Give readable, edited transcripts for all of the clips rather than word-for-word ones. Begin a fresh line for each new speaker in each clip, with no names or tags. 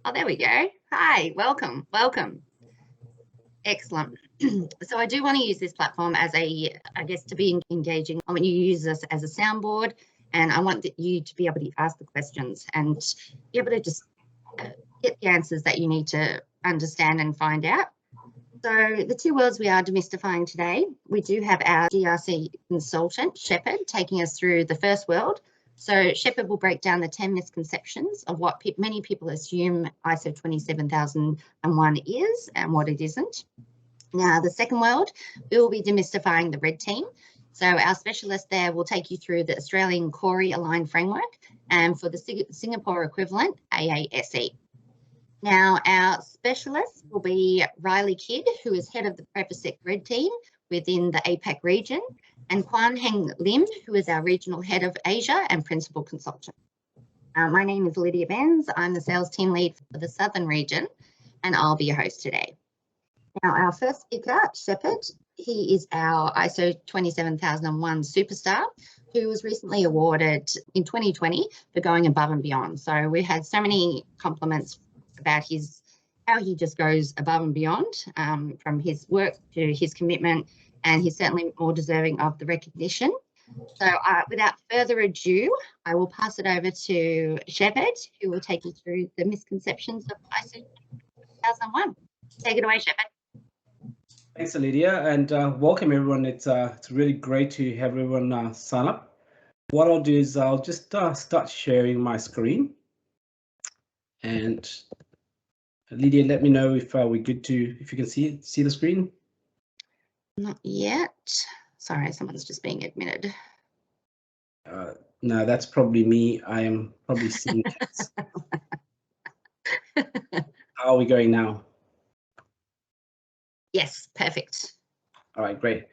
Oh, there we go. Hi, welcome. Excellent. So I do want to use this platform as I guess, to be engaging. I want you to use this as a soundboard, and I want you to be able to ask the questions and be able to just get the answers that you need to understand and find out. So the two worlds we are demystifying today, we do have our GRC consultant, Shepard, taking us through the first world. So Shepard will break down the 10 misconceptions of what many people assume ISO 27001 is and what it isn't. Now, the second world, we will be demystifying the red team. So our specialist there will take you through the Australian CORIE aligned framework and for the Singapore equivalent, AASE. Now, our specialist will be Riley Kidd, who is head of the Privasec red team within the APAC region, and Quan Heng Lim, who is our regional head of Asia and principal consultant. My name is Lydia Benz. I'm the sales team lead for the Southern region, and I'll be your host today. Now, our first speaker, Shepard, he is our ISO 27001 superstar, who was recently awarded in 2020 for going above and beyond. So we had so many compliments about how he just goes above and beyond, from his work to his commitment, and he's certainly more deserving of the recognition. So without further ado, I will pass it over to Shepard, who will take you through the misconceptions of ISO 2001. Take it away, Shepard.
Thanks, Lydia, and welcome everyone. It's really great to have everyone sign up. What I'll do is I'll just start sharing my screen. And Lydia, let me know if we're good to, if you can see the screen.
Not yet. Sorry, someone's just being admitted.
No, that's probably me. I am probably seeing cats. How are we going now?
Yes, perfect.
All right, great.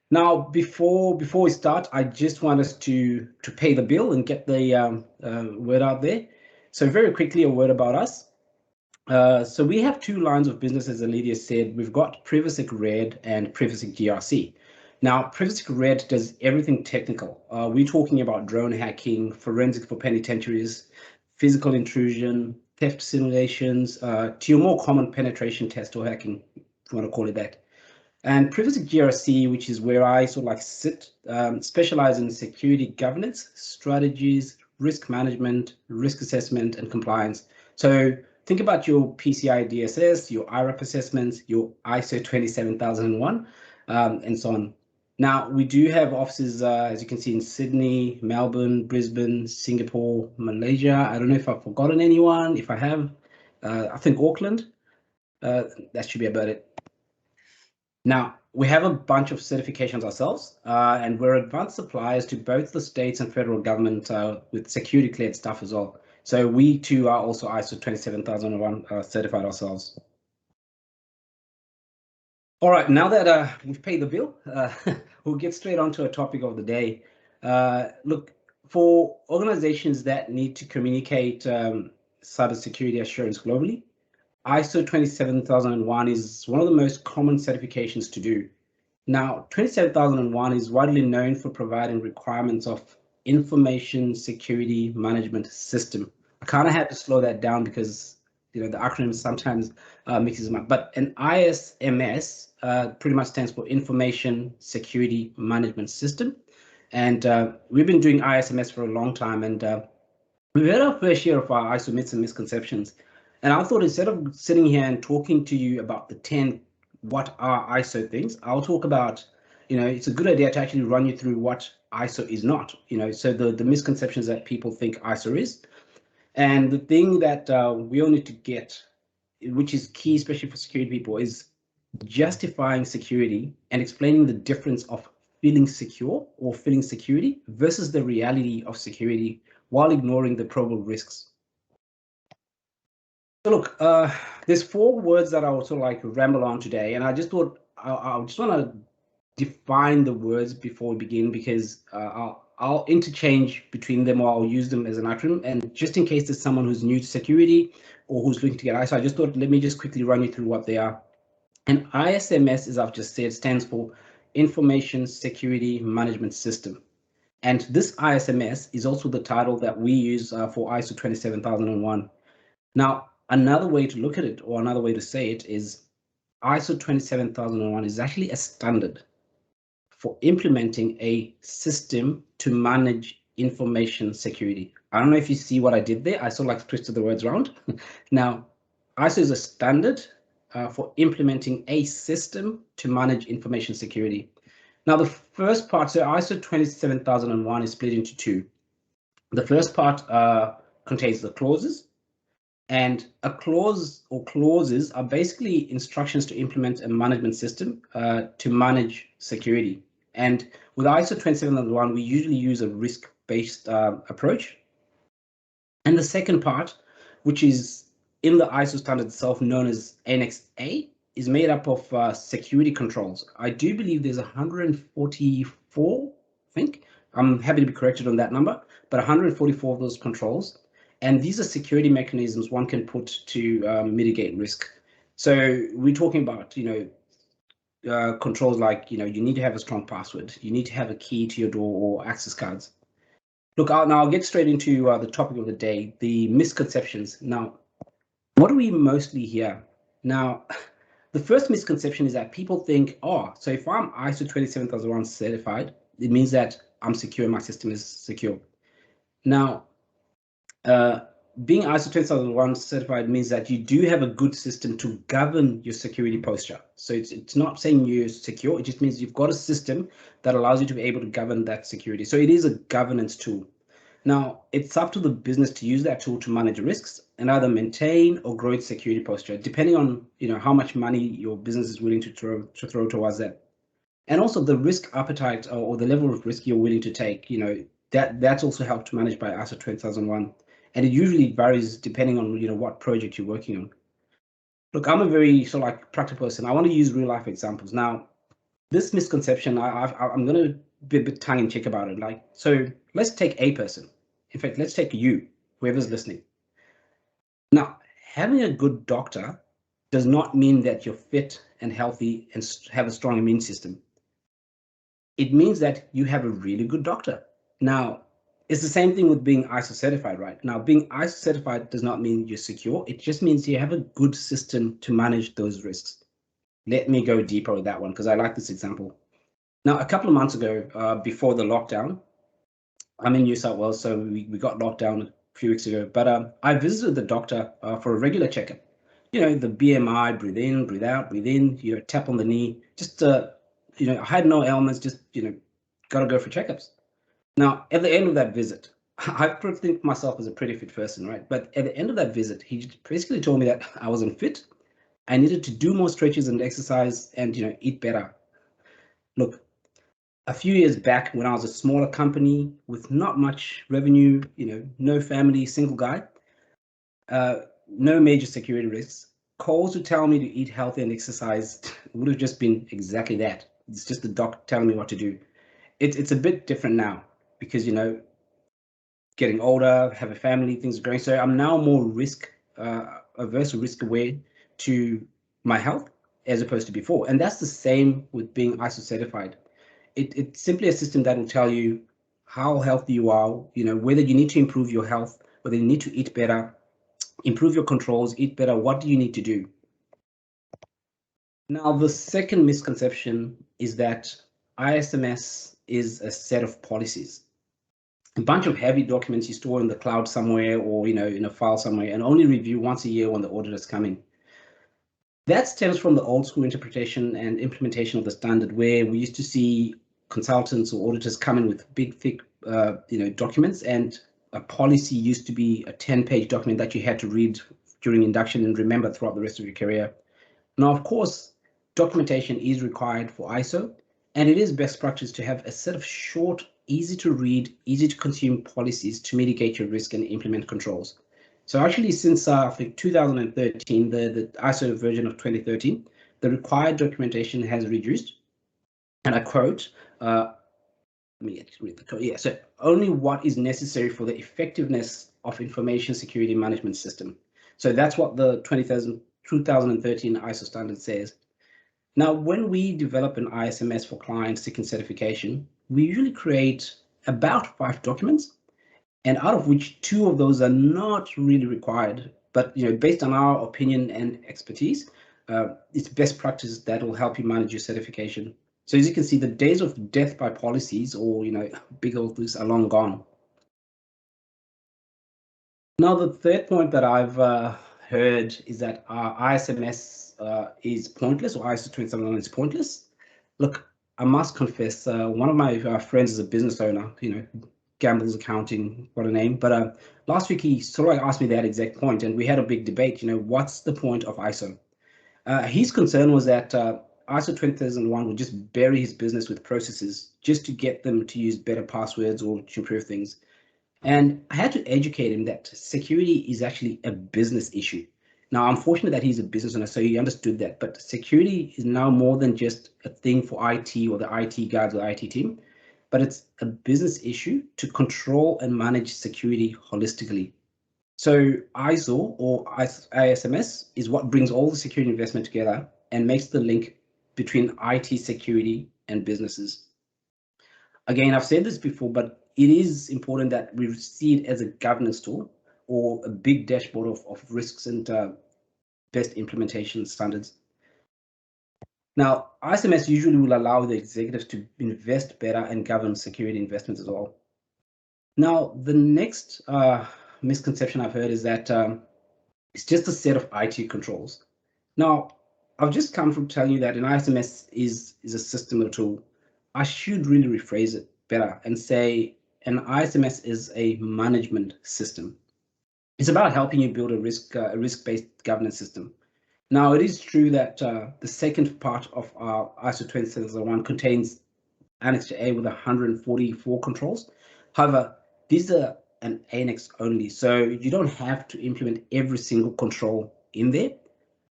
Now, before we start, I just want us to pay the bill and get the word out there. So very quickly, a word about us. So we have two lines of business, as Lydia said. We've got Privasec Red and Privasec GRC. Now, Privasec Red does everything technical. We're talking about drone hacking, forensic for penitentiaries, physical intrusion, theft simulations, to your more common penetration test or hacking, if you want to call it that. And Privasec GRC, which is where I sort of like sit, specialize in security governance, strategies, risk management, risk assessment, and compliance. So think about your PCI DSS, your IRAP assessments, your ISO 27001, and so on. Now, we do have offices, as you can see, in Sydney, Melbourne, Brisbane, Singapore, Malaysia. I don't know if I've forgotten anyone. If I have, I think Auckland. That should be about it. Now, we have a bunch of certifications ourselves, and we're advanced suppliers to both the states and federal government with security cleared stuff as well. So we too are also ISO 27001 certified ourselves. All right, now that we've paid the bill, we'll get straight onto a topic of the day. Look, for organizations that need to communicate cybersecurity assurance globally, ISO 27001 is one of the most common certifications to do. Now, 27001 is widely known for providing requirements of information security management system. I kind of had to slow that down because the acronym sometimes mixes them up. But an ISMS pretty much stands for Information Security Management System, and we've been doing ISMS for a long time, and we've had our fair share of our ISO myths and misconceptions. And I thought instead of sitting here and talking to you about the 10 what are ISO things, I'll talk about, it's a good idea to actually run you through what ISO is not, so the misconceptions that people think ISO is. And the thing that we all need to get, which is key, especially for security people, is justifying security and explaining the difference of feeling secure or feeling security versus the reality of security while ignoring the probable risks. So look, there's 4 words that I also like ramble on today, and I just thought I just want to define the words before we begin, because I'll interchange between them, or I'll use them as an acronym. And just in case there's someone who's new to security or who's looking to get ISO, I just thought, let me just quickly run you through what they are. And ISMS, as I've just said, stands for Information Security Management System. And this ISMS is also the title that we use for ISO 27001. Now, Another way to look at it, or another way to say it, is ISO 27001 is actually a standard for implementing a system to manage information security. I don't know if you see what I did there. I sort of like twisted the words around. Now, ISO is a standard for implementing a system to manage information security. Now, the first part, so ISO 27001 is split into two. The first part contains the clauses, and a clause or clauses are basically instructions to implement a management system to manage security. And with ISO 27001, we usually use a risk-based approach. And the second part, which is in the ISO standard itself known as Annex A, is made up of security controls. I do believe there's 144, I think. I'm happy to be corrected on that number, but 144 of those controls. And these are security mechanisms one can put to mitigate risk. So we're talking about, controls like, you need to have a strong password. You need to have a key to your door or access cards. Look, I'll get straight into the topic of the day, the misconceptions. Now, what do we mostly hear? Now, the first misconception is that people think, oh, so if I'm ISO 27001 certified, it means that I'm secure, my system is secure. Now, being ISO 27001 certified means that you do have a good system to govern your security posture. So it's not saying you're secure, it just means you've got a system that allows you to be able to govern that security. So it is a governance tool. Now, it's up to the business to use that tool to manage risks and either maintain or grow its security posture, depending on how much money your business is willing to throw towards that. And also the risk appetite or the level of risk you're willing to take, that's also helped to manage by ISO 20001. And it usually varies depending on what project you're working on. Look, I'm a very sort of like practical person. I want to use real life examples. Now, this misconception, I'm going to be a bit tongue in cheek about it. Like, so let's take a person. In fact, let's take you, whoever's listening. Now, having a good doctor does not mean that you're fit and healthy and have a strong immune system. It means that you have a really good doctor. Now, it's the same thing with being ISO certified, right? Now, being ISO certified does not mean you're secure. It just means you have a good system to manage those risks. Let me go deeper with that one because I like this example. Now, a couple of months ago, before the lockdown, I'm in New South Wales, so we got locked down a few weeks ago, but I visited the doctor for a regular checkup. The BMI, breathe in, breathe out, breathe in, tap on the knee, just, I had no ailments, just, got to go for checkups. Now, at the end of that visit, I think myself as a pretty fit person, right? But at the end of that visit, he basically told me that I wasn't fit. I needed to do more stretches and exercise and, eat better. Look, a few years back when I was a smaller company with not much revenue, no family, single guy, no major security risks, calls to tell me to eat healthy and exercise would have just been exactly that. It's just the doc telling me what to do. It's a bit different now because, getting older, have a family, things are growing. So I'm now more risk averse or risk aware to my health as opposed to before. And that's the same with being ISO certified. It's simply a system that will tell you how healthy you are, whether you need to improve your health, whether you need to eat better, improve your controls, eat better. What do you need to do? Now, the second misconception is that ISMS is a set of policies. A bunch of heavy documents you store in the cloud somewhere or in a file somewhere and only review once a year when the auditors come in. That stems from the old school interpretation and implementation of the standard, where we used to see consultants or auditors come in with big, thick, documents, and a policy used to be a 10-page document that you had to read during induction and remember throughout the rest of your career. Now, of course, documentation is required for ISO, and it is best practice to have a set of short, easy to read, easy to consume policies to mitigate your risk and implement controls. So actually, since I think 2013, the ISO version of 2013, the required documentation has reduced. And I quote, let me read the code. Yeah, so only what is necessary for the effectiveness of information security management system. So that's what the 2013 ISO standard says. Now, when we develop an ISMS for clients seeking certification, we usually create about 5 documents, and out of which 2 of those are not really required. But based on our opinion and expertise, it's best practices that will help you manage your certification. So as you can see, the days of death by policies or big old things are long gone. Now, the third point that I've heard is that ISMS is pointless, or ISO 27001 is pointless. Look, I must confess, one of my friends is a business owner, Gamble's Accounting, what a name. But last week he sort of asked me that exact point, and we had a big debate. What's the point of ISO? His concern was that ISO 20001 would just bury his business with processes just to get them to use better passwords or to improve things. And I had to educate him that security is actually a business issue. Now, I'm fortunate that he's a business owner, so he understood that. But security is now more than just a thing for IT or the IT guys or the IT team, but it's a business issue to control and manage security holistically. So ISO or ISMS is what brings all the security investment together and makes the link between IT security and businesses. Again, I've said this before, but it is important that we see it as a governance tool or a big dashboard of risks and best implementation standards. Now, ISMS usually will allow the executives to invest better and govern security investments as well. Now, the next misconception I've heard is that it's just a set of IT controls. Now, I've just come from telling you that an ISMS is a system or tool. I should really rephrase it better and say an ISMS is a management system. It's about helping you build a risk-based governance system. Now, it is true that the second part of our ISO 27001 contains Annex A with 144 controls. However, these are an annex only, so you don't have to implement every single control in there.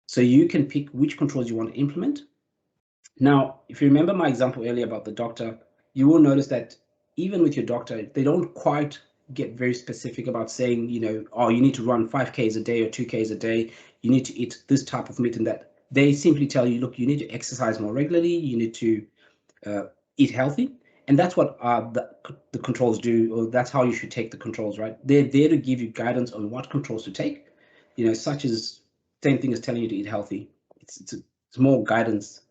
So you can pick which controls you want to implement. Now, if you remember my example earlier about the doctor, you will notice that even with your doctor, they don't quite get very specific about saying, oh, you need to run 5Ks a day or 2Ks a day. You need to eat this type of meat and that. They simply tell you, look, you need to exercise more regularly. You need to eat healthy. And that's what the controls do, or that's how you should take the controls, right? They're there to give you guidance on what controls to take, such as same thing as telling you to eat healthy. It's more guidance.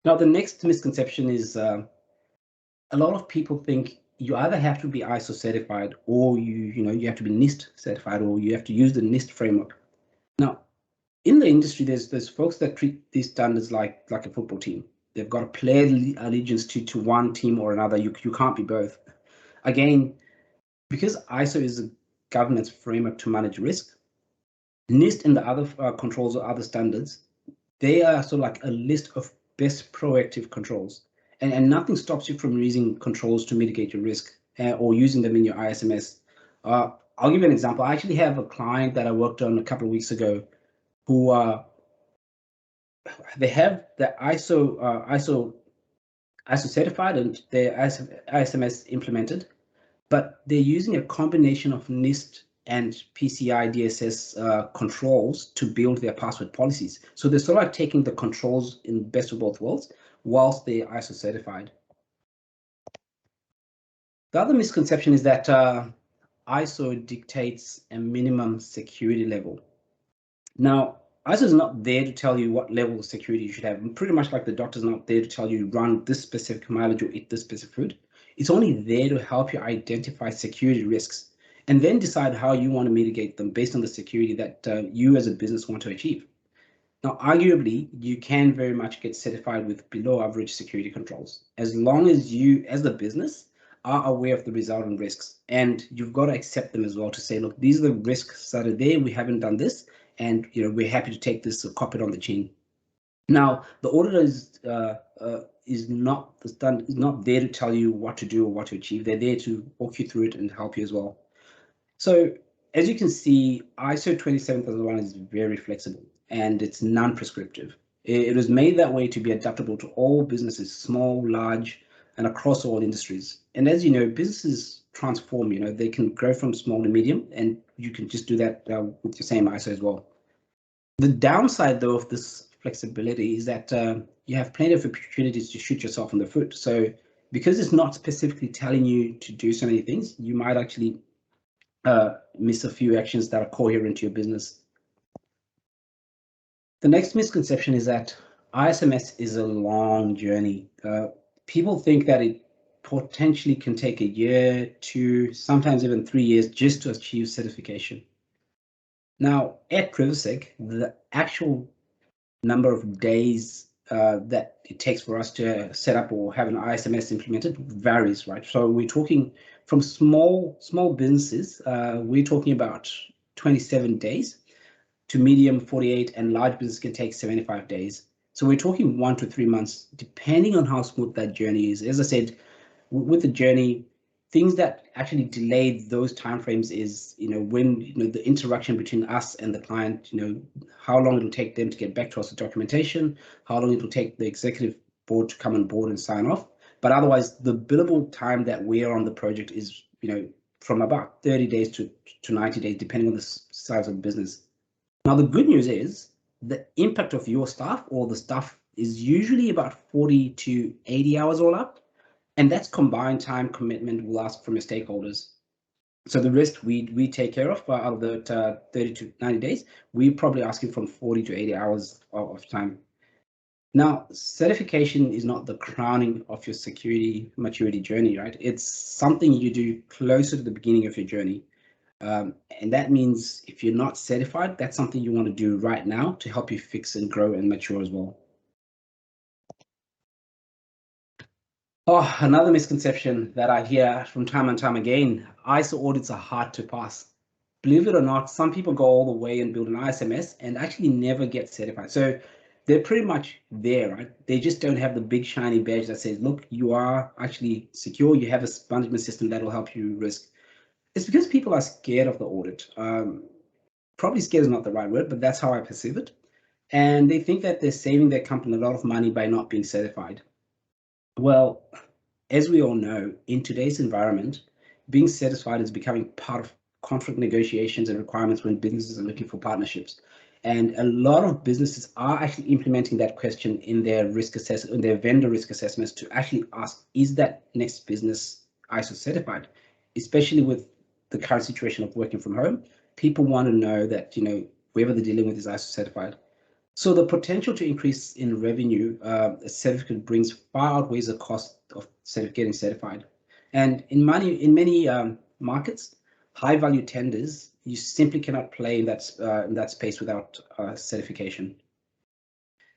Now, the next misconception is a lot of people think you either have to be ISO certified or you have to be NIST certified or you have to use the NIST framework. Now, in the industry, there's folks that treat these standards like a football team. They've got to play allegiance to one team or another. You can't be both. Again, because ISO is a governance framework to manage risk, NIST and the other controls or other standards, they are sort of like a list of best proactive controls. And nothing stops you from using controls to mitigate your risk or using them in your ISMS. I'll give you an example. I actually have a client that I worked on a couple of weeks ago who they have the ISO certified and their ISMS implemented, but they're using a combination of NIST and PCI DSS controls to build their password policies. So they're sort of like taking the controls in best of both worlds whilst they're ISO certified. The other misconception is that ISO dictates a minimum security level. Now, ISO is not there to tell you what level of security you should have. Pretty much like the doctor's not there to tell you run this specific mileage or eat this specific food. It's only there to help you identify security risks and then decide how you want to mitigate them based on the security that you as a business want to achieve. Now, arguably, you can very much get certified with below average security controls, as long as you, as the business, are aware of the resultant risks. And you've got to accept them as well to say, look, these are the risks that are there. We haven't done this. And we're happy to take this or cop it on the chin. Now, the auditor is not there to tell you what to do or what to achieve. They're there to walk you through it and help you as well. So as you can see, ISO 27001 is very flexible and it's non-prescriptive. It was made that way to be adaptable to all businesses, small, large, and across all industries. And as you know, businesses transform, they can grow from small to medium, and you can just do that with your same ISO as well. The downside, though, of this flexibility is that you have plenty of opportunities to shoot yourself in the foot. So because it's not specifically telling you to do so many things, you might actually miss a few actions that are coherent to your business. The next misconception is that ISMS is a long journey. People think that it potentially can take a year, 2, sometimes even 3 years just to achieve certification. Now, at Privasec, the actual number of days that it takes for us to set up or have an ISMS implemented varies, right? So we're talking from small businesses, we're talking about 27 days to medium 48, and large business can take 75 days. So we're talking 1 to 3 months, depending on how smooth that journey is. As I said, with the journey, things that actually delay those timeframes is, when the interaction between us and the client, how long it'll take them to get back to us with documentation, how long it'll take the executive board to come on board and sign off. But otherwise, the billable time that we're on the project is, from about 30 days to 90 days, depending on the size of the business. Now, the good news is the impact of your staff or the staff is usually about 40 to 80 hours all up. And that's combined time commitment we'll ask from your stakeholders. So the rest we take care of out of the 30 to 90 days. We probably asking from 40 to 80 hours of time. Now, certification is not the crowning of your security maturity journey, right? It's something you do closer to the beginning of your journey. And that means if you're not certified, that's something you want to do right now to help you fix and grow and mature as well. Oh, another misconception that I hear from time and time again, ISO audits are hard to pass. Believe it or not, some people go all the way and build an ISMS and actually never get certified. So they're pretty much there, right? They just don't have the big shiny badge that says, look, you are actually secure, you have a management system that will help you risk. It's because people are scared of the audit. Probably scared is not the right word, but that's how I perceive it. And they think that they're saving their company a lot of money by not being certified. Well, as we all know, in today's environment, being certified is becoming part of contract negotiations and requirements when businesses are looking for partnerships. And a lot of businesses are actually implementing that question in their risk assessment, in their vendor risk assessments, to actually ask, is that next business ISO certified? Especially with the current situation of working from home, people want to know that, whoever they're dealing with is ISO certified. So the potential to increase in revenue a certificate brings far outweighs the cost of getting certified. And in many markets, high value tenders, you simply cannot play in that space without certification.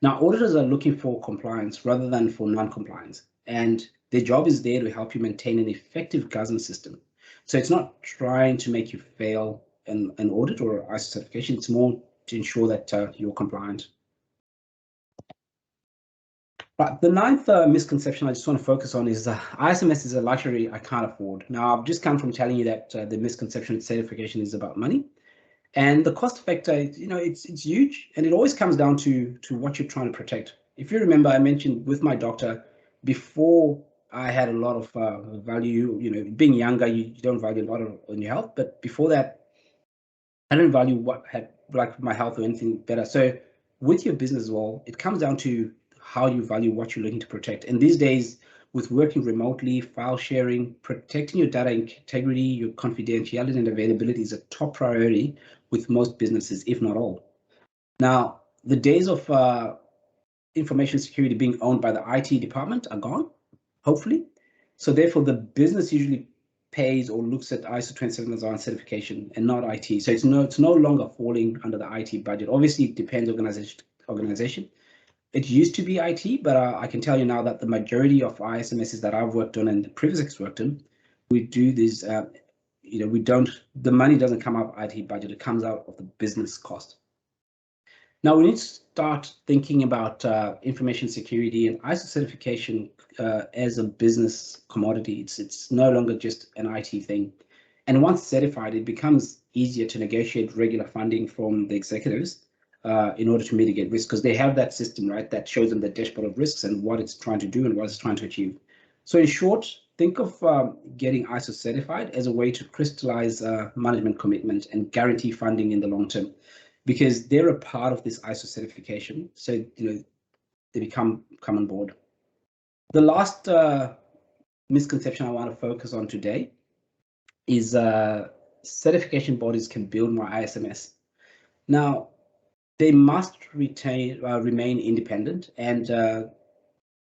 Now, auditors are looking for compliance rather than for non-compliance, and their job is there to help you maintain an effective governance system. So it's not trying to make you fail an audit or ISO certification. It's more to ensure that you're compliant. But the ninth misconception I just want to focus on is ISMS is a luxury I can't afford. Now, I've just come from telling you that the misconception that certification is about money. And the cost factor, it's huge, and it always comes down to what you're trying to protect. If you remember, I mentioned with my doctor, before I had a lot of value, being younger, you don't value a lot on your health, but before that, I don't value what had like my health or anything better. So with your business as well, it comes down to how you value what you're looking to protect. And these days, with working remotely, file sharing, protecting your data integrity, your confidentiality and availability is a top priority with most businesses, if not all. Now, the days of information security being owned by the IT department are gone, hopefully. So therefore, the business usually pays or looks at ISO 27001 certification and not IT. So it's no longer falling under the IT budget. Obviously, it depends organization. It used to be IT, but I can tell you now that the majority of ISMSs that I've worked on and the Privasec's worked on, we do this, the money doesn't come out of IT budget, it comes out of the business cost. Now we need to start thinking about information security and ISO certification as a business commodity. It's no longer just an IT thing. And once certified, it becomes easier to negotiate regular funding from the executives in order to mitigate risk, because they have that system, right, that shows them the dashboard of risks and what it's trying to do and what it's trying to achieve. So in short, think of getting ISO certified as a way to crystallize management commitment and guarantee funding in the long term, because they're a part of this ISO certification. So they come on board. The last misconception I want to focus on today is certification bodies can build my ISMS. Now, they must remain independent, and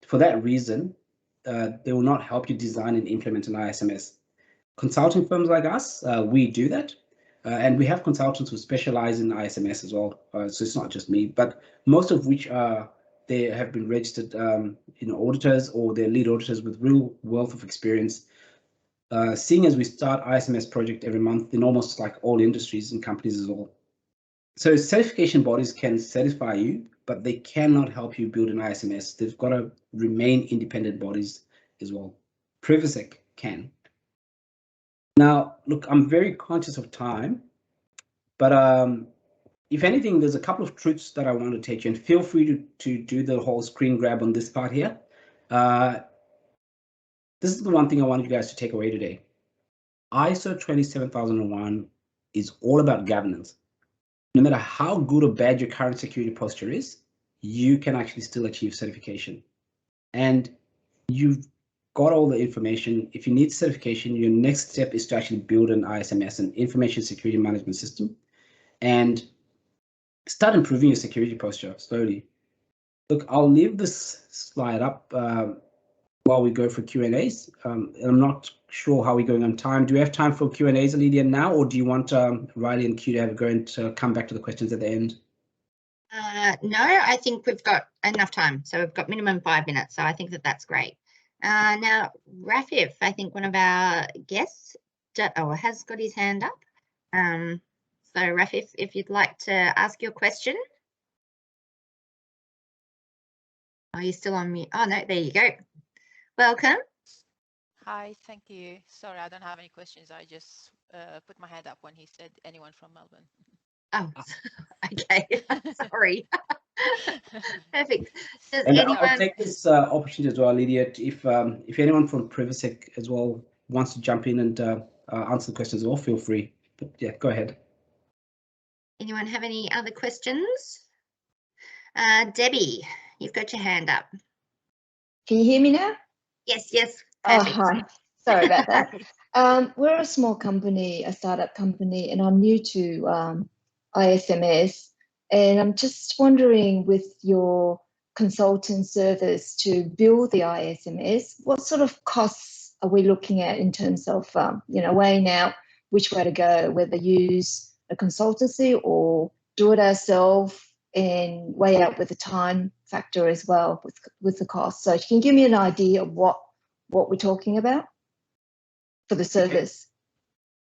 for that reason, they will not help you design and implement an ISMS. Consulting firms like us, we do that. And we have consultants who specialize in ISMS as well. So it's not just me, but most of which they have been registered auditors, or they're lead auditors with real wealth of experience. Seeing as we start ISMS project every month in almost like all industries and companies as well. So certification bodies can certify you, but they cannot help you build an ISMS. They've got to remain independent bodies as well. Privasec can. Now, look, I'm very conscious of time, but if anything, there's a couple of truths that I want to take you, and feel free to do the whole screen grab on this part here. This is the one thing I want you guys to take away today. ISO 27001 is all about governance. No matter how good or bad your current security posture is, you can actually still achieve certification. And you've got all the information. If you need certification, your next step is to actually build an ISMS, an information security management system, and start improving your security posture slowly. Look, I'll leave this slide up while we go for Q&As. I'm not sure how we're going on time. Do we have time for Q&As, Lydia, now, or do you want Riley and Q to have a go and come back to the questions at the end?
No, I think we've got enough time. So we've got minimum 5 minutes. So I think that's great. Now, Rafif, I think one of our guests has got his hand up. So Rafif, if you'd like to ask your question. Are you still on mute? Oh, no, there you go. Welcome.
Hi, thank you. Sorry, I don't have any questions. I just put my hand up when he said anyone from Melbourne.
Oh, okay. Sorry. Perfect. Does
and
anyone...
I'll take this opportunity as well, Lydia, if anyone from Privasec as well wants to jump in and answer the questions, all feel free. But yeah, go ahead.
Anyone have any other questions? Debbie, you've got your hand up.
Can you hear me now?
Yes, yes.
Perfect. Oh, hi. Sorry about that. We're a small company, a startup company, and I'm new to ISMS. And I'm just wondering, with your consultant service to build the ISMS, what sort of costs are we looking at in terms of, weighing out which way to go, whether use a consultancy or do it ourselves, and weigh out with the time factor as well with the cost. So can you give me an idea of what we're talking about for the service?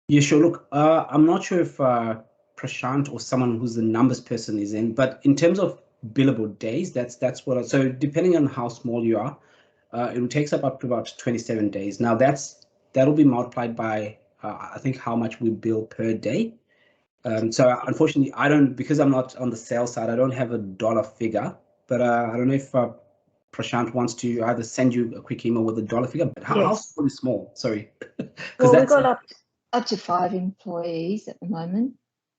Yeah, sure. Look, I'm not sure if Prashant or someone who's the numbers person is in, but in terms of billable days, that's what. So depending on how small you are, it will take up to about 27 days. Now that'll be multiplied by I think how much we bill per day. So unfortunately, because I'm not on the sales side, I don't have a dollar figure, but I don't know if Prashant wants to either send you a quick email with a dollar figure, but how small? Sorry.
Well, we've got up to 5 employees at the moment.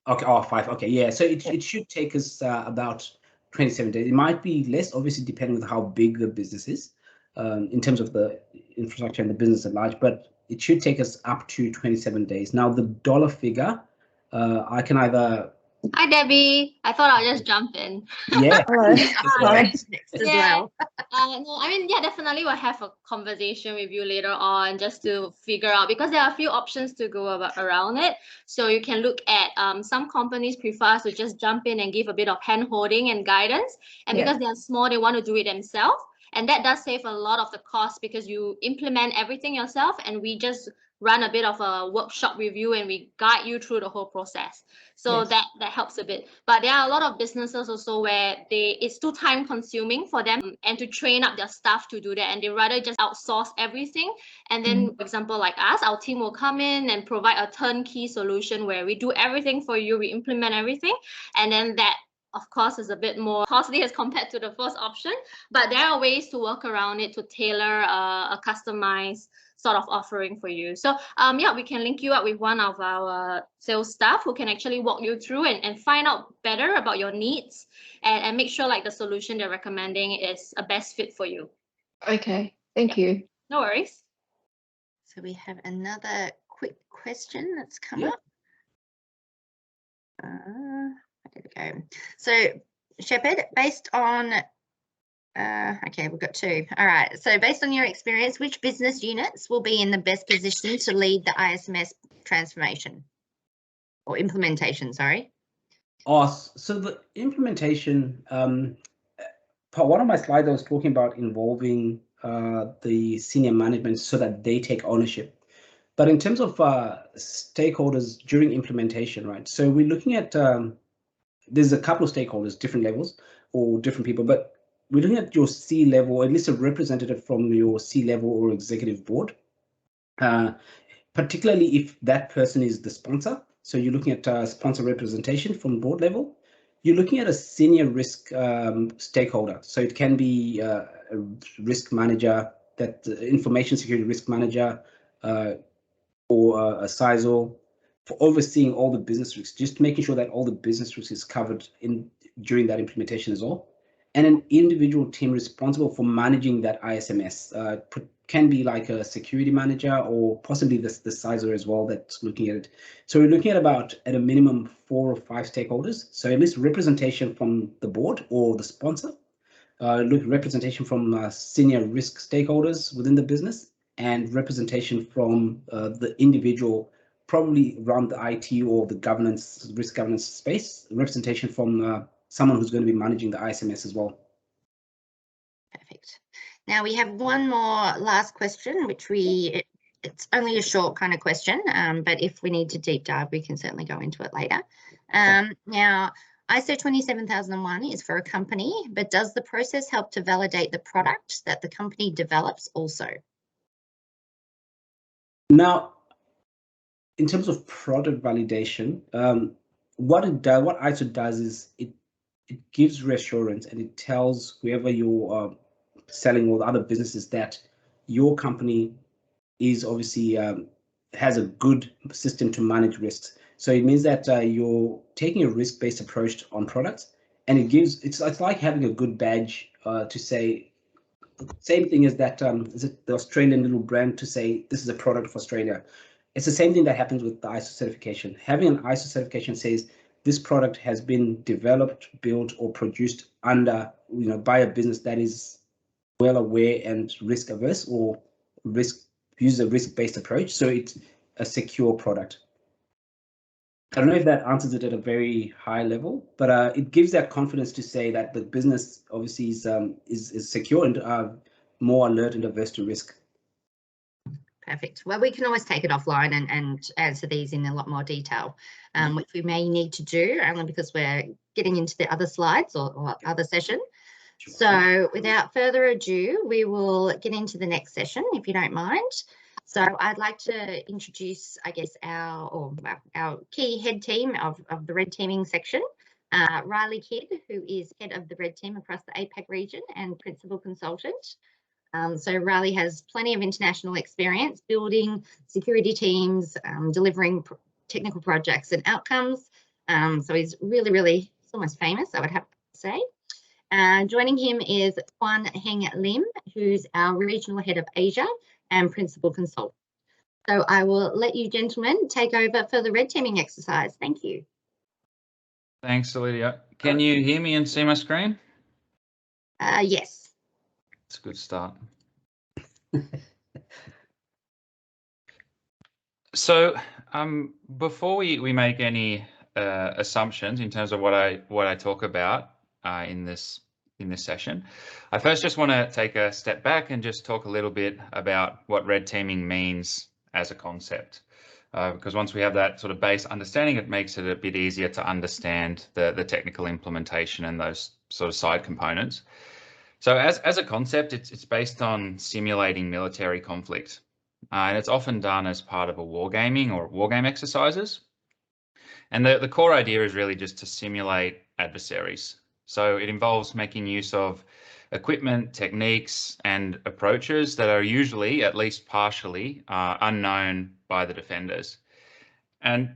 Okay, 5. Okay, yeah. So it should take us about 27 days. It might be less, obviously, depending on how big the business is in terms of the infrastructure and the business at large, but it should take us up to 27 days. Now, the dollar figure, I can either...
Hi, Debbie. I thought I'll just jump in.
Yeah.
Sorry.
No, I mean, yeah, definitely we'll have a conversation with you later on just to figure out, because there are a few options to go around it. So you can look at some companies prefer to just jump in and give a bit of hand holding and guidance. And because they are small, they want to do it themselves. And that does save a lot of the cost because you implement everything yourself, and we just run a bit of a workshop with you and we guide you through the whole process. So that helps a bit. But there are a lot of businesses also where it's too time consuming for them and to train up their staff to do that, and they rather just outsource everything. And then, for example, like us, our team will come in and provide a turnkey solution where we do everything for you, we implement everything, and then that of course is a bit more costly as compared to the first option, but there are ways to work around it to tailor a customized sort of offering for you. So yeah, we can link you up with one of our sales staff who can actually walk you through and find out better about your needs and make sure like the solution they're recommending is a best fit for you.
Okay, thank you.
No worries.
So we have another quick question that's come up. There we go. So Shepherd, based on, okay, we've got two. All right. So based on your experience, which business units will be in the best position to lead the ISMS transformation or implementation? Sorry.
So the implementation, one of my slides I was talking about involving the senior management so that they take ownership. But in terms of stakeholders during implementation, right? So we're looking at, there's a couple of stakeholders, different levels or different people, but we're looking at your C-level, at least a representative from your C-level or executive board, particularly if that person is the sponsor. So you're looking at sponsor representation from board level. You're looking at a senior risk stakeholder. So it can be a risk manager, that information security risk manager, or a CISO, for overseeing all the business risks, just making sure that all the business risk is covered during that implementation as well. And an individual team responsible for managing that ISMS can be like a security manager or possibly the CISO as well that's looking at it. So we're looking at about, at a minimum, 4 or 5 stakeholders. So at least representation from the board or the sponsor, representation from senior risk stakeholders within the business, and representation from the individual, probably around the IT or the governance, risk governance space, representation from someone who's going to be managing the ISMS as well.
Perfect. Now we have one more last question, which it's only a short kind of question, but if we need to deep dive, we can certainly go into it later. Now, ISO 27001 is for a company, but does the process help to validate the product that the company develops also?
Now, in terms of product validation, what ISO does is it gives reassurance, and it tells whoever you're selling or the other businesses that your company is obviously has a good system to manage risks. So it means that you're taking a risk-based approach on products, and it's like having a good badge to say. Same thing as that, is it the Australian little brand to say this is a product of Australia. It's the same thing that happens with the ISO certification. Having an ISO certification says this product has been developed, built, or produced under, by a business that is well aware and risk averse, or uses a risk-based approach. So it's a secure product. I don't know if that answers it at a very high level, but it gives that confidence to say that the business obviously is secure and more alert and averse to risk.
Perfect. Well, we can always take it offline and answer these in a lot more detail, which we may need to do only because we're getting into the other slides or other session.
Sure.
So without further ado, we will get into the next session, if you don't mind. So I'd like to introduce, I guess, our key head team of the red teaming section, Riley Kidd, who is head of the red team across the APAC region and principal consultant. So Riley has plenty of international experience building security teams, delivering technical projects and outcomes. So he's really, he's almost famous, I would have to say. Joining him is Kwan Heng Lim, who's our regional head of Asia and principal consultant. So I will let you gentlemen take over for the red teaming exercise. Thank you.
Thanks, Lydia. Can you hear me and see my screen?
Yes.
It's a good start. So before we make any assumptions in terms of what I talk about in this session, I first just want to take a step back and just talk a little bit about what red teaming means as a concept, because once we have that sort of base understanding, it makes it a bit easier to understand the technical implementation and those sort of side components. So as a concept, it's based on simulating military conflict, and it's often done as part of a wargaming or wargame exercises. And the core idea is really just to simulate adversaries. So it involves making use of equipment, techniques, and approaches that are usually, at least partially, unknown by the defenders. And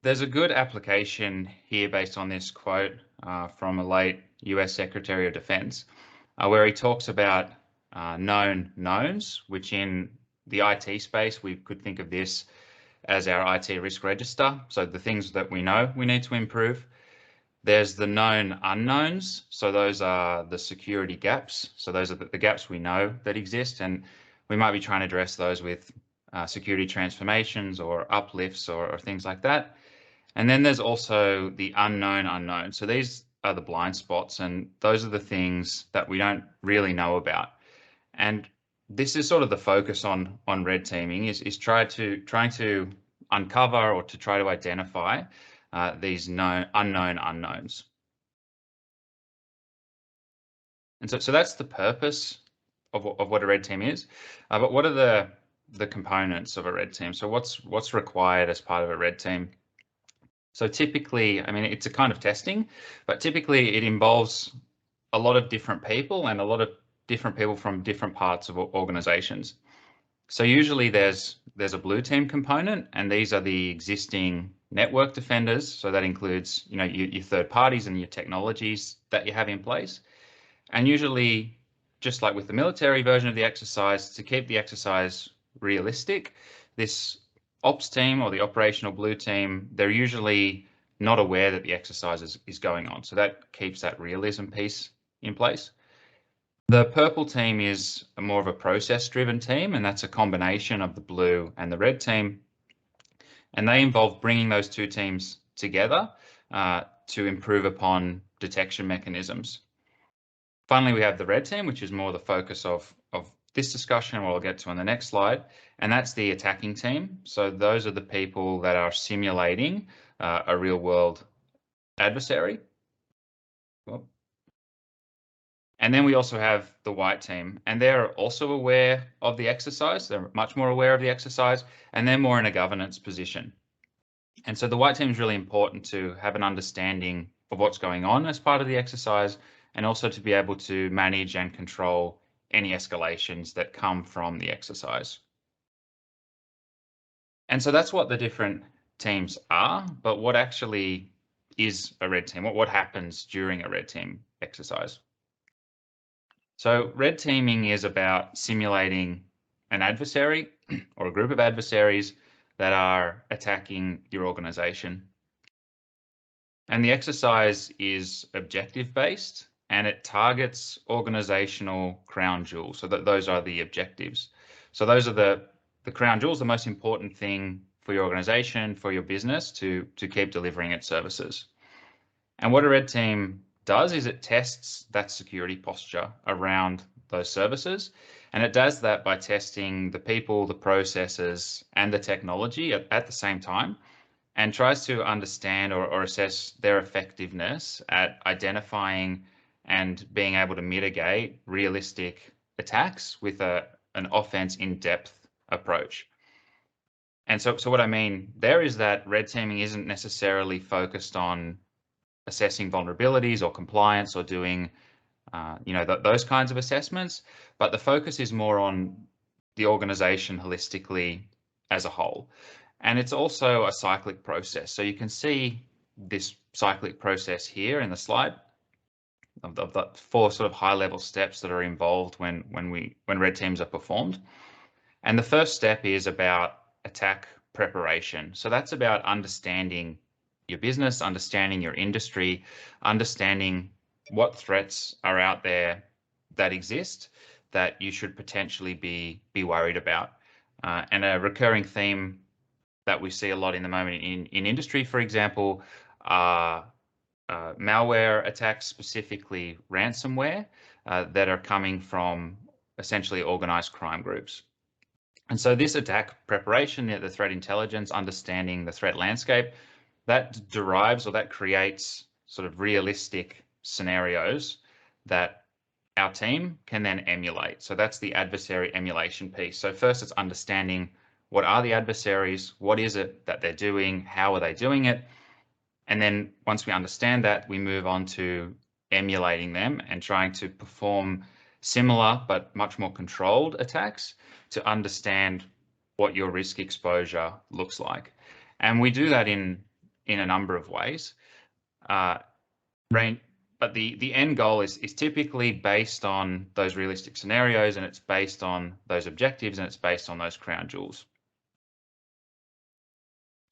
there's a good application here based on this quote from a late US Secretary of Defense, where he talks about known knowns, which in the IT space, we could think of this as our IT risk register. So the things that we know we need to improve. There's the known unknowns. So those are the security gaps. So those are the gaps we know that exist, and we might be trying to address those with security transformations or uplifts or things like that. And then there's also the unknown unknown. So these are the blind spots, and those are the things that we don't really know about. And this is sort of the focus on red teaming is trying to uncover or to try to identify these unknown unknowns. And so that's the purpose of what a red team is. But what are the components of a red team? So what's required as part of a red team? So typically, I mean, it's a kind of testing, but typically it involves a lot of different people and a lot of different people from different parts of organizations. So usually there's a blue team component, and these are the existing network defenders. So that includes, you know, your third parties and your technologies that you have in place. And usually, just like with the military version of the exercise, to keep the exercise realistic, this ops team or the operational blue team, they're usually not aware that the exercise is going on. So that keeps that realism piece in place. The purple team is more of a process-driven team, and that's a combination of the blue and the red team. And they involve bringing those two teams together to improve upon detection mechanisms. Finally, we have the red team, which is more the focus of this discussion, what I'll get to on the next slide, and that's the attacking team. So those are the people that are simulating a real-world adversary. And then we also have the white team, and they're also aware of the exercise. They're much more aware of the exercise, and they're more in a governance position. And so the white team is really important to have an understanding of what's going on as part of the exercise, and also to be able to manage and control any escalations that come from the exercise. And so that's what the different teams are, but what actually is a red team? What happens during a red team exercise? So red teaming is about simulating an adversary or a group of adversaries that are attacking your organization. And the exercise is objective based, and it targets organizational crown jewels. So those are the objectives. So those are the crown jewels, the most important thing for your organization, for your business to keep delivering its services. And what a red team does is it tests that security posture around those services. And it does that by testing the people, the processes, and the technology at the same time, and tries to understand or assess their effectiveness at identifying and being able to mitigate realistic attacks with an offense in-depth approach. And so what I mean there is that red teaming isn't necessarily focused on assessing vulnerabilities or compliance or doing those kinds of assessments, but the focus is more on the organization holistically as a whole. And it's also a cyclic process. So you can see this cyclic process here in the slide of the 4 sort of high level steps that are involved when red teams are performed. And the first step is about attack preparation. So that's about understanding your business, understanding your industry, understanding what threats are out there that exist that you should potentially be worried about. And a recurring theme that we see a lot in the moment in industry, for example, are malware attacks, specifically ransomware, that are coming from essentially organized crime groups. And so this attack preparation, the threat intelligence, understanding the threat landscape, that derives or that creates sort of realistic scenarios that our team can then emulate. So that's the adversary emulation piece. So first it's understanding what are the adversaries, what is it that they're doing, how are they doing it? And then once we understand that, we move on to emulating them and trying to perform similar but much more controlled attacks to understand what your risk exposure looks like. And we do that in a number of ways. But the end goal is typically based on those realistic scenarios, and it's based on those objectives, and it's based on those crown jewels.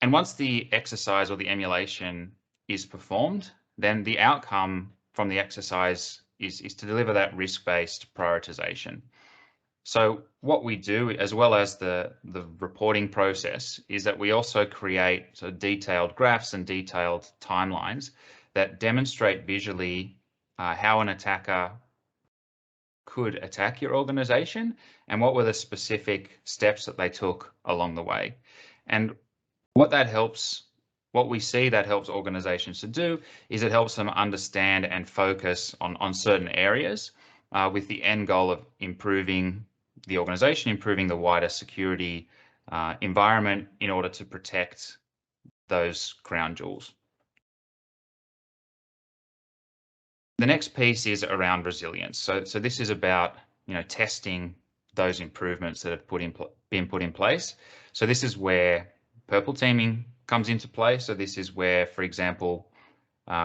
And once the exercise or the emulation is performed, then the outcome from the exercise is to deliver that risk-based prioritization. So what we do, as well as the reporting process, is that we also create sort of detailed graphs and detailed timelines that demonstrate visually how an attacker could attack your organization and what were the specific steps that they took along the way. And what we see that helps organizations to do is it helps them understand and focus on certain areas with the end goal of improving the organization, improving the wider security environment in order to protect those crown jewels. The next piece is around resilience. So this is about, you know, testing those improvements that have been put in place. So this is where purple teaming comes into play. So this is where, for example,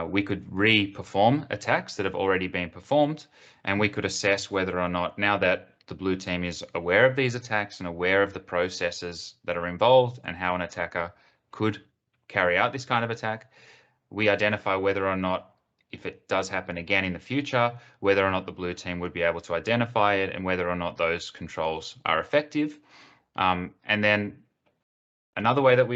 we could re-perform attacks that have already been performed, and we could assess whether or not, now that the blue team is aware of these attacks and aware of the processes that are involved and how an attacker could carry out this kind of attack, we identify whether or not, if it does happen again in the future, whether or not the blue team would be able to identify it and whether or not those controls are effective. And then another way that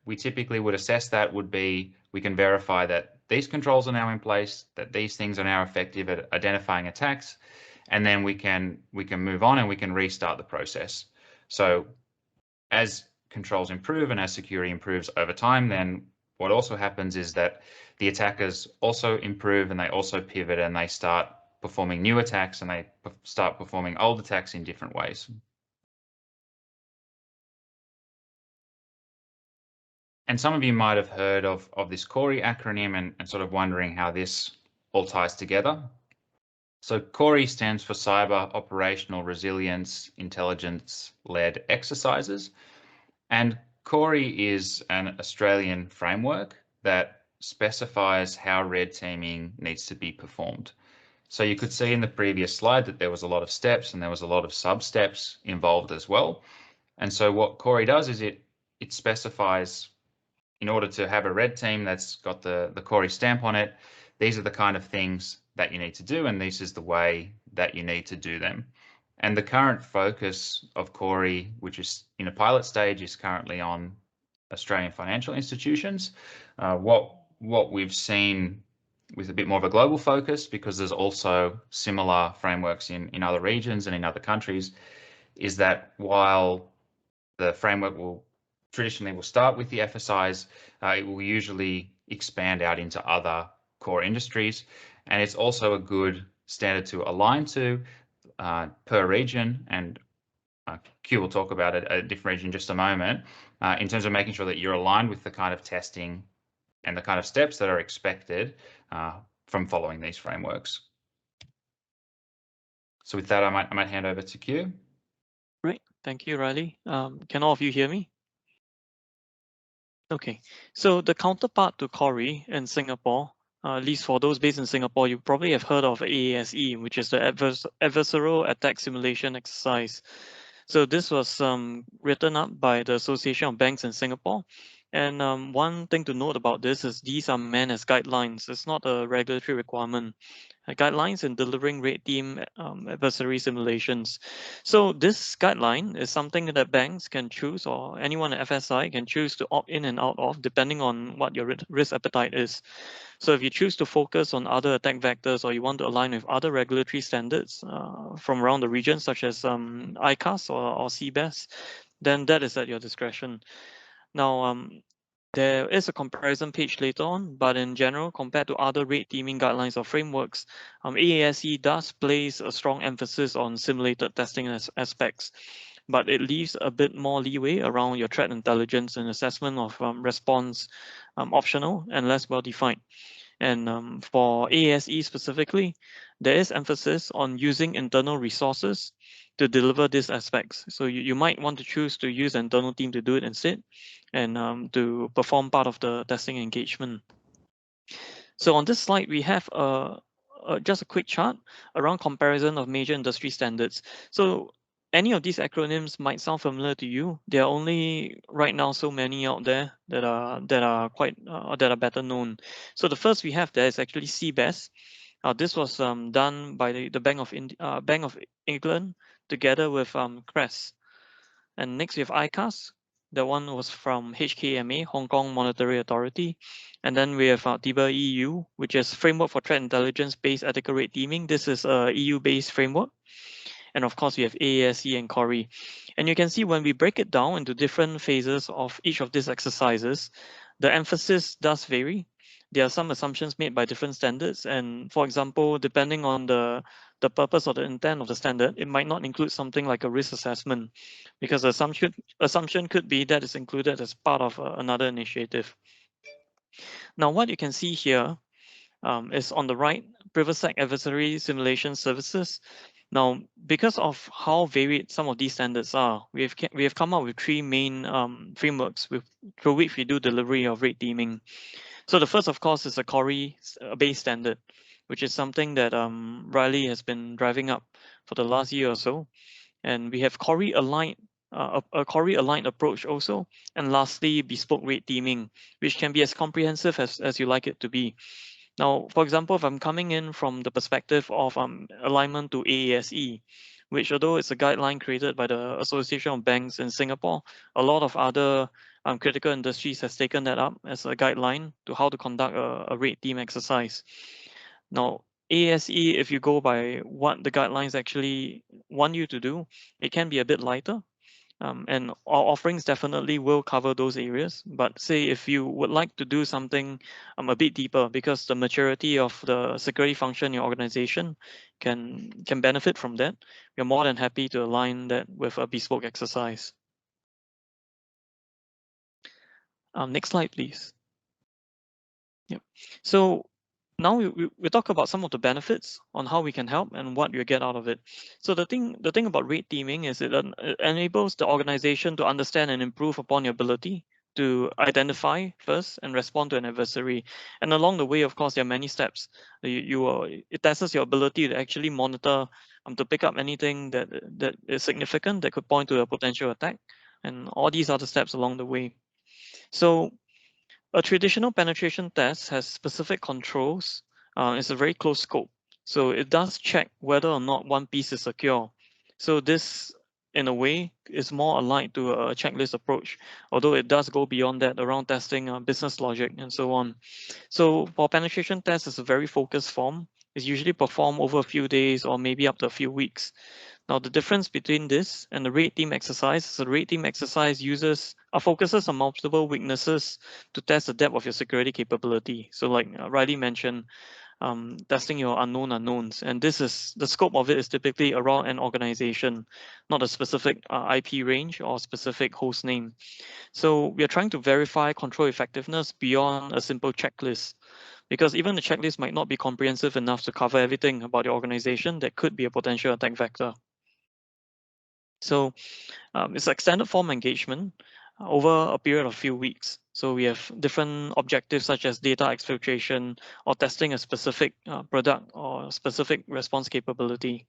we typically would assess that would be, we can verify that these controls are now in place, that these things are now effective at identifying attacks, and then we can move on and we can restart the process. So as controls improve and as security improves over time, then what also happens is that the attackers also improve and they also pivot and they start performing new attacks and they start performing old attacks in different ways. And some of you might have heard of this CORIE acronym and sort of wondering how this all ties together. So CORIE stands for Cyber Operational Resilience Intelligence-Led Exercises. And CORIE is an Australian framework that specifies how red teaming needs to be performed. So you could see in the previous slide that there was a lot of steps and there was a lot of sub-steps involved as well. And so what CORIE does is it specifies, in order to have a red team that's got the CORIE stamp on it, these are the kind of things that you need to do, and this is the way that you need to do them. And the current focus of CORIE, which is in a pilot stage, is currently on Australian financial institutions. What we've seen with a bit more of a global focus, because there's also similar frameworks in other regions and in other countries, is that while the framework traditionally will start with the FSIs, it will usually expand out into other core industries. And it's also a good standard to align to per region, and Q will talk about a different region in just a moment, in terms of making sure that you're aligned with the kind of testing and the kind of steps that are expected from following these frameworks. So with that, I might hand over to Q.
Great, thank you, Riley. Can all of you hear me? Okay, so the counterpart to CORIE in Singapore, at least for those based in Singapore, you probably have heard of AASE, which is the Adversarial Attack Simulation Exercise. So this was written up by the Association of Banks in Singapore. And one thing to note about this is these are meant as guidelines. It's not a regulatory requirement. Guidelines in delivering red team adversary simulations. So this guideline is something that banks can choose, or anyone at FSI can choose to opt in and out of, depending on what your risk appetite is. So if you choose to focus on other attack vectors, or you want to align with other regulatory standards from around the region, such as ICAS or CBES, then that is at your discretion. Now, there is a comparison page later on, but in general, compared to other red teaming guidelines or frameworks, AASE does place a strong emphasis on simulated testing aspects, but it leaves a bit more leeway around your threat intelligence and assessment of response optional and less well-defined. And for AASE specifically, there is emphasis on using internal resources to deliver these aspects. So you might want to choose to use an internal team to do it instead, and to perform part of the testing engagement. So on this slide, we have just a quick chart around comparison of major industry standards. So any of these acronyms might sound familiar to you. There are only right now so many out there that are quite that are better known. So the first we have there is actually CBES. This was done by the Bank of England together with CRES. And next we have ICAS. That one was from HKMA, Hong Kong Monetary Authority. And then we have DIBA EU, which is Framework for Threat Intelligence-Based Ethical Rate Teaming. This is a EU-based framework. And of course, we have AASE and CORIE. And you can see when we break it down into different phases of each of these exercises, the emphasis does vary. There are some assumptions made by different standards. And for example, depending on the purpose or the intent of the standard, it might not include something like a risk assessment, because the assumption could be that it's included as part of another initiative. Now, what you can see here is on the right, Privasec Adversary Simulation Services. Now, because of how varied some of these standards are, we have come up with three main frameworks through which we do delivery of rate teaming. So the first, of course, is a CORIE based standard, which is something that Riley has been driving up for the last year or so. And we have CORIE aligned, a CORIE aligned approach also. And lastly, bespoke rate teaming, which can be as comprehensive as you like it to be. Now, for example, if I'm coming in from the perspective of alignment to AASE, which although it's a guideline created by the Association of Banks in Singapore, a lot of other critical industries has taken that up as a guideline to how to conduct a rate team exercise. Now, AASE, if you go by what the guidelines actually want you to do, it can be a bit lighter. And our offerings definitely will cover those areas. But say if you would like to do something a bit deeper, because the maturity of the security function in your organization can benefit from that, we're more than happy to align that with a bespoke exercise. Next slide, please. Yep. So now we talk about some of the benefits on how we can help and what you get out of it. So the thing about rate teaming is it enables the organization to understand and improve upon your ability to identify first and respond to an adversary. And along the way, of course, there are many steps. It tests your ability to actually monitor to pick up anything that is significant that could point to a potential attack, and all these other steps along the way. So a traditional penetration test has specific controls. It's a very close scope. So it does check whether or not one piece is secure. So this, in a way, is more aligned to a checklist approach, although it does go beyond that around testing business logic and so on. So for penetration tests, it's a very focused form. It's usually performed over a few days or maybe up to a few weeks. Now, the difference between this and the rate team exercise is the rate team exercise focuses on multiple weaknesses to test the depth of your security capability. So like Riley mentioned, testing your unknown unknowns. And this is the scope of it is typically around an organization, not a specific IP range or specific host name. So we are trying to verify control effectiveness beyond a simple checklist, because even the checklist might not be comprehensive enough to cover everything about your organization that could be a potential attack vector. So it's extended form engagement over a period of a few weeks. So we have different objectives such as data exfiltration or testing a specific product or specific response capability.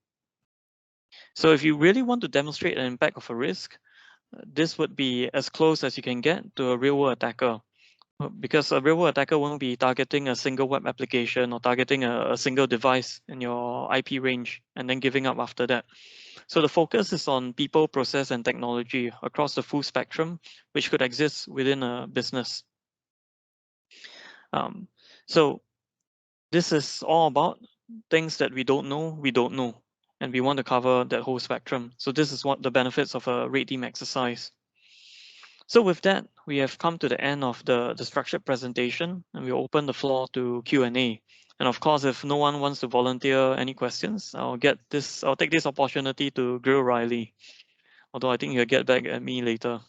So if you really want to demonstrate an impact of a risk, this would be as close as you can get to a real-world attacker, because a real-world attacker won't be targeting a single web application or targeting a single device in your IP range and then giving up after that. So the focus is on people, process, and technology across the full spectrum, which could exist within a business. So this is all about things that we don't know, and we want to cover that whole spectrum. So this is what the benefits of a rate team exercise. So with that, we have come to the end of the structured presentation, and we open the floor to Q&A. And of course, if no one wants to volunteer any questions, I'll take this opportunity to grill Riley. Although I think he'll get back at me later.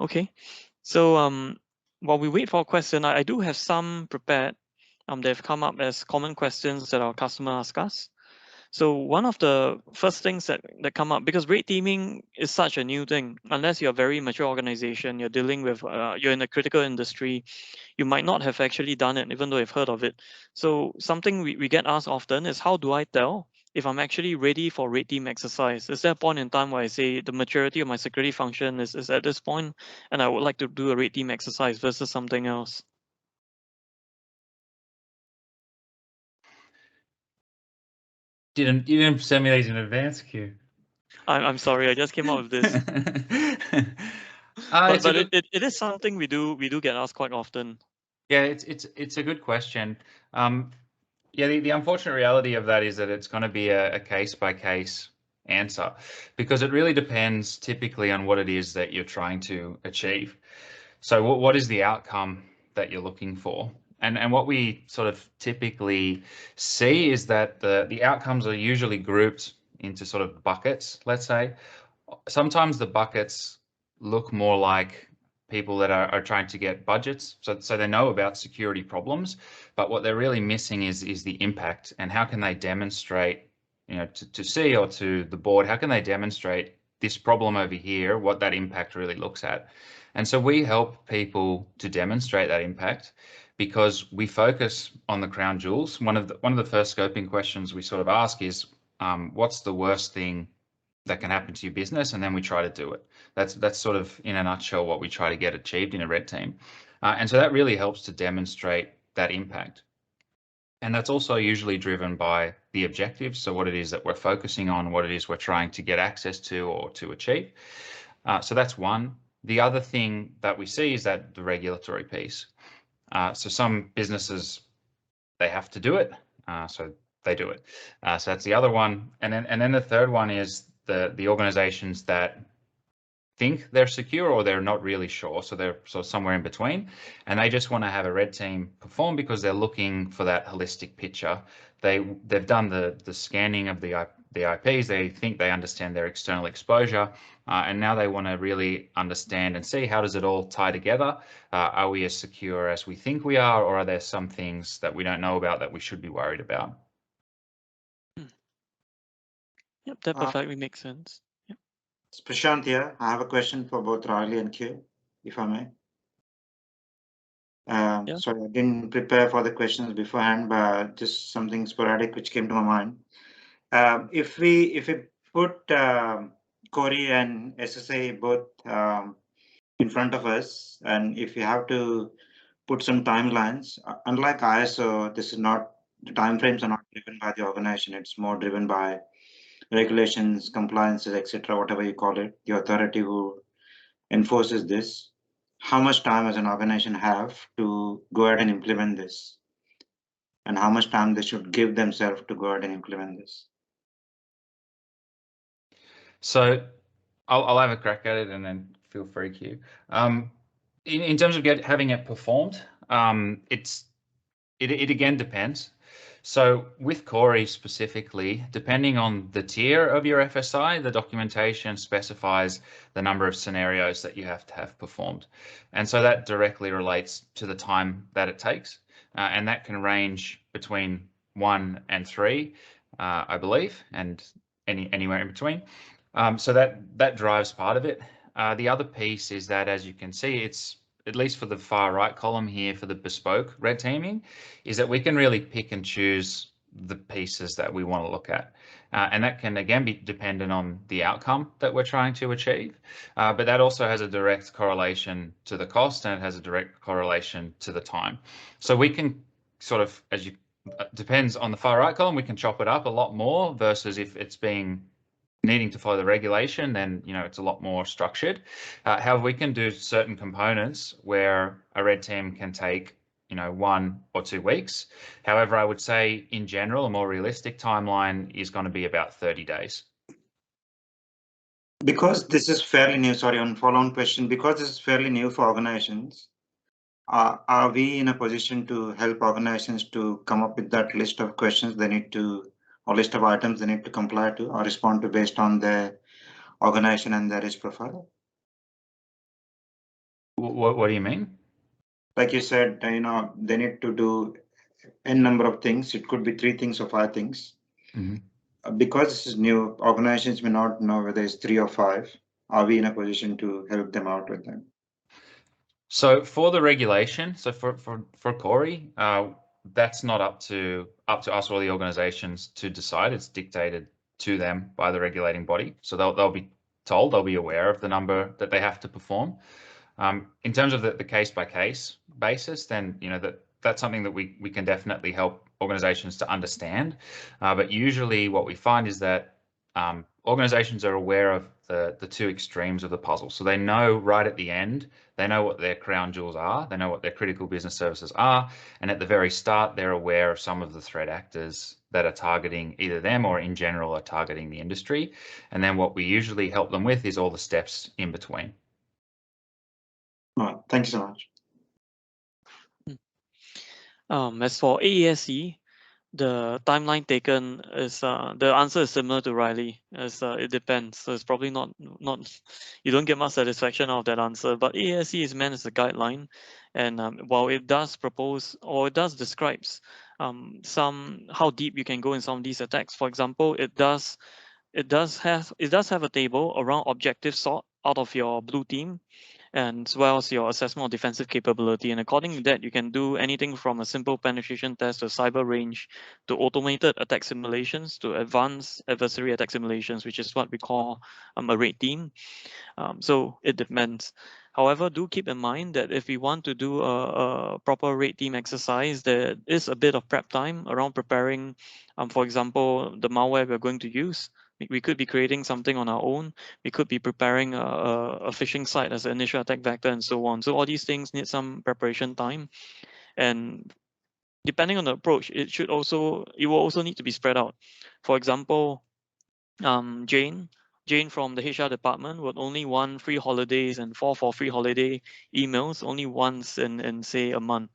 Okay, so while we wait for a question, I do have some prepared. They've come up as common questions that our customer ask us. So one of the first things that come up, because red teaming is such a new thing, unless you're a very mature organization, you're dealing with, you're in a critical industry, you might not have actually done it, even though you've heard of it. So something we get asked often is, how do I tell if I'm actually ready for red team exercise? Is there a point in time where I say the maturity of my security function is at this point, and I would like to do a red team exercise versus something else?
You didn't send me these in advance, Q.
I'm sorry, I just came up with this. But it is something we do get asked quite often.
Yeah, it's a good question. Yeah, the unfortunate reality of that is that it's going to be a case by case answer, because it really depends typically on what it is that you're trying to achieve. So what is the outcome that you're looking for? And what we sort of typically see is that the outcomes are usually grouped into sort of buckets, let's say. Sometimes the buckets look more like people that are trying to get budgets, so they know about security problems, but what they're really missing is the impact, and how can they demonstrate, you know, to C or to the board, how can they demonstrate this problem over here, what that impact really looks at. And so we help people to demonstrate that impact, because we focus on the crown jewels. One of the first scoping questions we sort of ask is, what's the worst thing that can happen to your business, and then we try to do it. That's sort of in a nutshell what we try to get achieved in a red team. And so that really helps to demonstrate that impact. And that's also usually driven by the objectives, so what it is that we're focusing on, what it is we're trying to get access to or to achieve. So that's one. The other thing that we see is that the regulatory piece. So some businesses, they have to do it, so they do it. So that's the other one. And then the third one is the organizations that think they're secure or they're not really sure, so they're sort of somewhere in between, and they just want to have a red team perform because they're looking for that holistic picture. They've done the scanning of the IPs, they think they understand their external exposure, and now they want to really understand and see, how does it all tie together? Are we as secure as we think we are, or are there some things that we don't know about that we should be worried about?
Yep, that perfectly makes sense. Yep.
It's Prashant here. I have a question for both Riley and Q, if I may.
Yeah.
Sorry, I didn't prepare for the questions beforehand, but just something sporadic which came to my mind. If we put CORIE and SSA both in front of us, and if you have to put some timelines, unlike ISO, this is not, the timeframes are not driven by the organization. It's more driven by regulations, compliances, etc., whatever you call it, the authority who enforces this. How much time does an organization have to go ahead and implement this? And how much time they should give themselves to go ahead and implement this?
So I'll have a crack at it, and then feel free, Q. In terms of having it performed, it again depends. So with CORIE specifically, depending on the tier of your FSI, the documentation specifies the number of scenarios that you have to have performed. And so that directly relates to the time that it takes. And that can range between 1 and 3, I believe, and anywhere in between. So that drives part of it. The other piece is that, as you can see, it's, at least for the far right column here for the bespoke red teaming, is that we can really pick and choose the pieces that we want to look at. And that can again be dependent on the outcome that we're trying to achieve. But that also has a direct correlation to the cost, and it has a direct correlation to the time. So we can sort of, depends on the far right column, we can chop it up a lot more, versus if it's needing to follow the regulation, then it's a lot more structured. However, we can do certain components where a red team can take 1 or 2 weeks. However, I would say in general, a more realistic timeline is going to be about 30 days.
Because this is fairly new, sorry, on follow-on question, because this is fairly new for organizations, are we in a position to help organizations to come up with that list of questions they need to, or list of items they need to comply to or respond to based on their organization and their risk profile?
What do you mean?
Like you said, they need to do n number of things. It could be 3 things or 5 things.
Mm-hmm.
because this is new, organizations may not know whether it's 3 or 5. Are we in a position to help them out with them?
So for the regulation, so for CORIE, that's not up to us or the organizations to decide. It's dictated to them by the regulating body. So they'll be told, they'll be aware of the number that they have to perform. In terms of the case by case basis, then that's something that we can definitely help organizations to understand. But usually what we find is that organizations are aware of the two extremes of the puzzle. So they know right at the end, they know what their crown jewels are, they know what their critical business services are, and at the very start, they're aware of some of the threat actors that are targeting either them or in general are targeting the industry. And then what we usually help them with is all the steps in between.
Oh, thank you so much.
As for AASE, the timeline taken is the answer is similar to Riley, as it depends. So it's probably not you don't get much satisfaction out of that answer. But AASE is meant as a guideline, and while it does propose or it does describes some how deep you can go in some of these attacks. For example, it does have a table around objective sort out of your blue team, and as well as your assessment of defensive capability. And according to that, you can do anything from a simple penetration test to cyber range to automated attack simulations to advanced adversary attack simulations, which is what we call a raid team. So it depends. However, do keep in mind that if we want to do a proper raid team exercise, there is a bit of prep time around preparing, for example, the malware we're going to use. We could be creating something on our own. We could be preparing a phishing site as an initial attack vector and so on. So all these things need some preparation time. And depending on the approach, it will also need to be spread out. For example, Jane from the HR department would only want free holidays and fall for free holiday emails only once in say a month.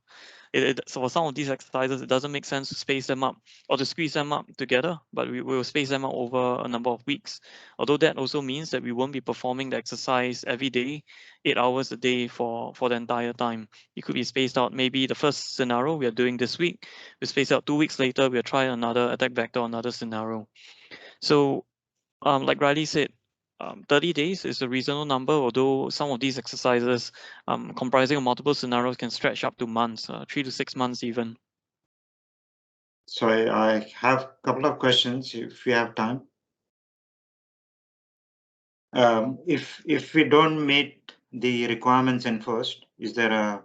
So for some of these exercises, it doesn't make sense to space them up or to squeeze them up together, but we will space them out over a number of weeks. Although that also means that we won't be performing the exercise every day, 8 hours a day for the entire time. It could be spaced out. Maybe the first scenario we are doing this week, we space out 2 weeks later, we'll try another attack vector, another scenario. So like Riley said, 30 days is a reasonable number, although some of these exercises comprising of multiple scenarios can stretch up to months, 3 to 6 months even.
So I have a couple of questions if we have time. If we don't meet the requirements enforced, is there a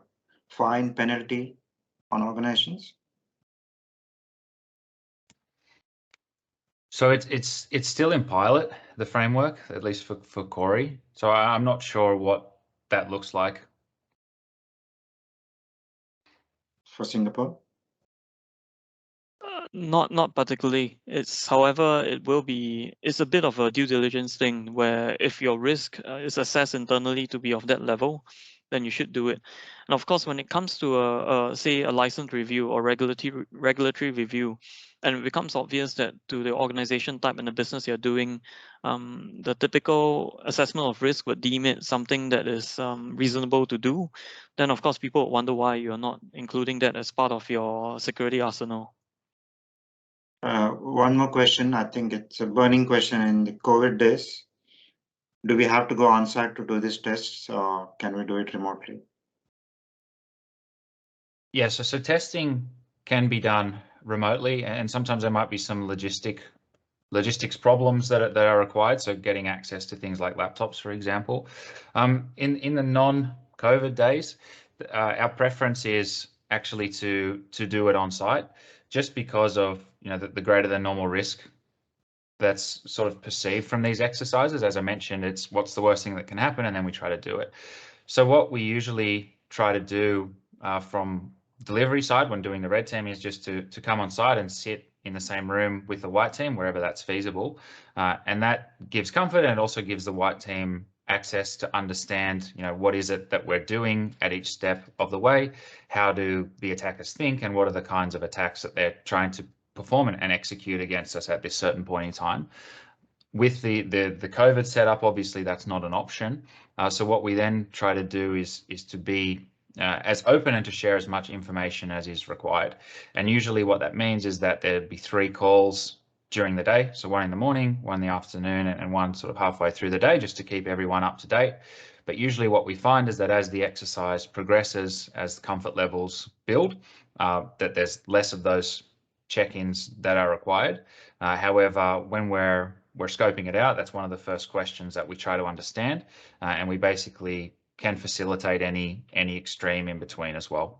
fine penalty on organizations?
So it's still in pilot, the framework, at least for CORIE. So I'm not sure what that looks like.
For Singapore?
Not particularly. However, it's a bit of a due diligence thing where if your risk is assessed internally to be of that level, then you should do it. And of course, when it comes to say a license review or regulatory review, and it becomes obvious that to the organization type and the business you're doing, the typical assessment of risk would deem it something that is reasonable to do, then of course people wonder why you're not including that as part of your security arsenal.
One more question. I think it's a burning question in the COVID days. Do we have to go on site to do these tests, or can we do it remotely?
Yeah, so testing can be done remotely, and sometimes there might be some logistics problems that are required. So getting access to things like laptops, for example. In the non-COVID days, our preference is actually to do it on site, just because of the greater than normal risk that's sort of perceived from these exercises. As I mentioned, it's what's the worst thing that can happen, and then we try to do it. So what we usually try to do from delivery side when doing the red team is just to come on site and sit in the same room with the white team wherever that's feasible, and that gives comfort, and it also gives the white team access to understand what is it that we're doing at each step of the way, how do the attackers think, and what are the kinds of attacks that they're trying to perform and execute against us at this certain point in time. With the COVID setup, obviously that's not an option. So what we then try to do is to be as open and to share as much information as is required. And usually what that means is that there'd be 3 calls during the day. So one in the morning, one in the afternoon, and one sort of halfway through the day, just to keep everyone up to date. But usually what we find is that as the exercise progresses, as the comfort levels build, that there's less of those check-ins that are required. However, when we're scoping it out, that's one of the first questions that we try to understand, and we basically can facilitate any extreme in between as well.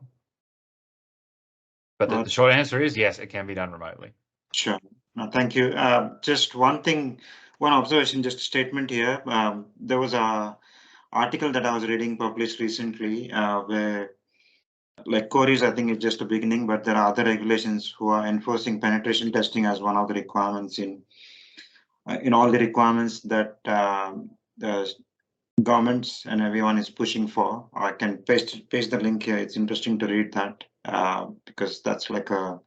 But the short answer is yes, it can be done remotely.
Sure. No, thank you. Just one thing, one observation, just a statement here. There was a article that I was reading published recently where, like CORIE, I think it's just a beginning, but there are other regulations who are enforcing penetration testing as one of the requirements in all the requirements that the governments and everyone is pushing for. I can paste the link here. It's interesting to read that because that's like a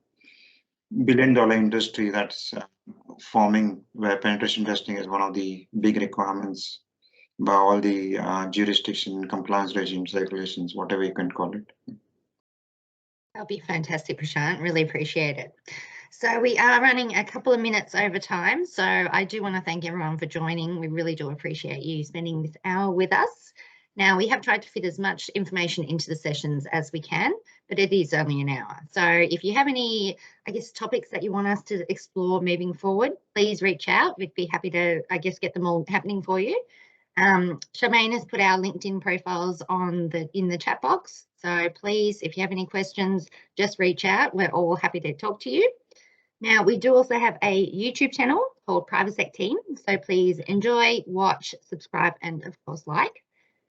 billion-dollar industry that's forming, where penetration testing is one of the big requirements by all the jurisdiction, compliance regimes, regulations, whatever you can call it.
That'll be fantastic, Prashant. Really appreciate it. So we are running a couple of minutes over time. So I do want to thank everyone for joining. We really do appreciate you spending this hour with us. Now, we have tried to fit as much information into the sessions as we can, but it is only an hour. So if you have any, I guess, topics that you want us to explore moving forward, please reach out. We'd be happy to, I guess, get them all happening for you. Charmaine has put our LinkedIn profiles in the chat box. So please, if you have any questions, just reach out. We're all happy to talk to you. Now, we do also have a YouTube channel called Privasec Team. So please enjoy, watch, subscribe, and of course, like.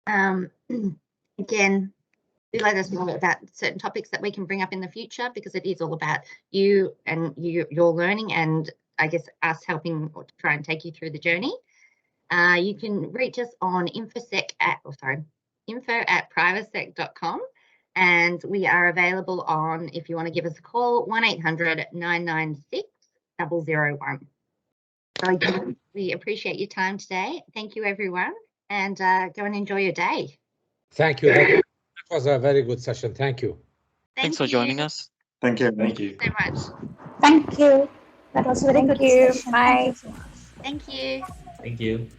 Again, do let us know about certain topics that we can bring up in the future, because it is all about you and your learning, and I guess us helping or try and take you through the journey. You can reach us on info@privasec.com, and we are available on, if you want to give us a call, 1-800-996-001. So again, we appreciate your time today. Thank you, everyone, and go and enjoy your day.
Thank you. That was a very good session. Thank you.
Thanks for joining us.
Thank you.
Thank you so much.
Thank you. That was very good discussion.
Bye.
Thank you so much.
Thank you.
Thank you.